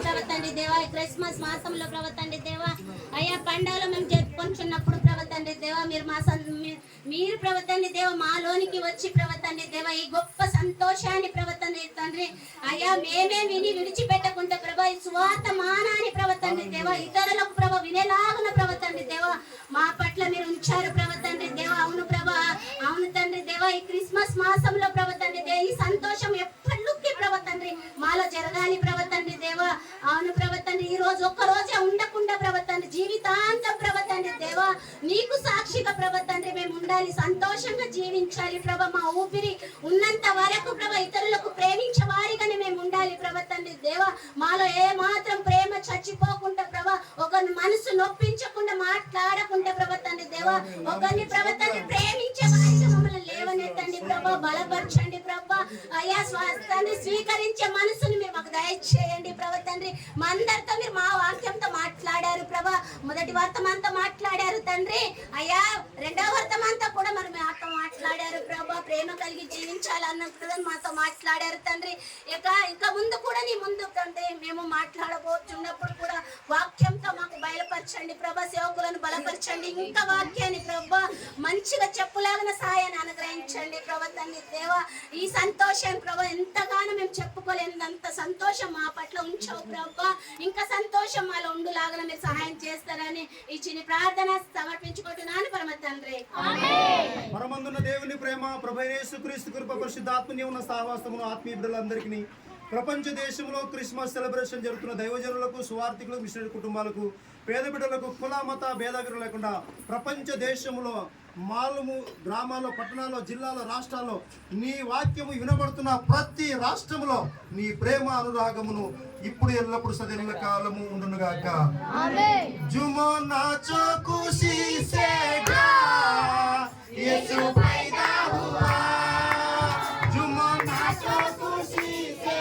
ప్రభు తండ్రి దేవా, క్రిస్మస్ మాసంలో ప్రభు తండ్రి దేవా, అయ్యా పండుగలు మేము జరుపుకుంటున్నప్పుడు ప్రభు తండ్రి దేవా, మీరు ప్రభు తండ్రి దేవా మాలోనికి వచ్చి ప్రభు తండ్రి దేవా ఈ గొప్ప సంతోషాన్ని ప్రభు తండ్రి అయ్యా మేమే విని విడిచిపెట్టకుండా ప్రభా ఈ సువార్త మానాన్ని ప్రభు తండ్రి దేవా ఇతరులకు ప్రభు వినేలాగున ప్రభు తండ్రి దేవా మా పట్ల మీరు ఉంచారు ప్రభు తండ్రి దేవా. అవును ప్రభా, అవును తండ్రి దేవా, ఈ క్రిస్మస్ మాసంలో ప్రభు తండ్రి దేవా ఈ సంతోషం ఎప్పటికీ ప్రభు తండ్రి మాలో జరగాలి ప్రభు తండ్రి దేవా. అవును ప్రభు తండ్రి ఈ రోజు ఒక్క రోజే ఉండకుండా ప్రభు తండ్రి జీవితాంతం ప్రభు తండ్రి దేవా నీకు సాక్షిగా ప్రభు తండ్రి మేము ఉండాలి, సంతోషంగా జీవించాలి ప్రభు. మా ఊపిరి ఉన్నంత వరకు ప్రభు ఇతరులకు ప్రేమించే వారిగానే మేము ఉండాలి ప్రభు తండ్రి దేవా. మాలో ఏ మాత్రం ప్రేమ చచ్చిపోకుండా ప్రభు, ఒకరిని మనసు నొప్పించకుండా మాట్లాడకుండా ప్రభు తండ్రి దేవా, ఒకరిని ప్రభు తండ్రి ప్రేమించే వారిగా మమ్మల్ని లేవనెత్తండి ప్రభు, బలపరచండి ప్రభు. అయ్యా స్వాస్థాన్ని స్వీకరించే మనసుని మీరు మాకు దయచేయండి ప్రభు తండ్రి. మా అందరితో మీరు మా వాక్యంతో మాట్లాడారు ప్రభు, మొదటి వర్తమానంతో మాట్లాడారు తండ్రి. అయ్యా రెండవ వర్తమానంతో కూడా మరి మాతో మాట్లాడారు ప్రభు, ప్రేమ కలిగి జీవించాలన్న మాతో మాట్లాడారు తండ్రి. ఇంకా ముందు కూడా నీ ముందు తండ్రి మేము మాట్లాడబోతున్నప్పుడు కూడా వాక్యంతో మాకు బయలుపరచండి ప్రభా, సేవకులను బలపరచండి, ఇంకా వాక్యాన్ని ప్రభా మంచిగా చెప్పులాగిన సాయాన్ని అనుగ్రహించండి ప్రభా తండ్రి దేవా. ఈ సంతోషం ప్రభా ఎంతగానో మేము చెప్పుకోలేనంత సంతోషం మా పట్ల ఉంచవు ప్రభా, ఇంకా సంతోషం మాలో ఉండులాగా మీరు సహాయం చేస్తారని ఈ చిన్న ప్రార్థన సమర్పించుకుంటున్నాను పరమ తండ్రి. పరమందున్న దేవుని ప్రేమ, ప్రభు యేసుక్రీస్తు కృప, పరిశుద్ధాత్మని ఉన్న సహవాసమును ఆత్మీయ బిడ్డలందరికీ ప్రపంచ దేశంలో క్రిస్మస్ సెలబ్రేషన్ జరుగుతున్న దైవజనులకు, సువార్థికులకు, మిషనరీ కుటుంబాలకు, పేద బిడ్డలకు కుల మత భేదాభిప్రాయం లేకుండా ప్రపంచ దేశంలో మాలము గ్రామాల్లో, పట్టణాల్లో, జిల్లాలో, రాష్ట్రాల్లో నీ వాక్యము వినబడుతున్న ప్రతి రాష్ట్రంలో నీ ప్రేమ అనురాగమును ఇప్పుడు ఎల్లప్పుడు సదైన కాలము ఉండునుగాక. జుమో నాచో ఖుషీ సే గా యేసు पैदा हुआ, जुमो नाचो खुशी से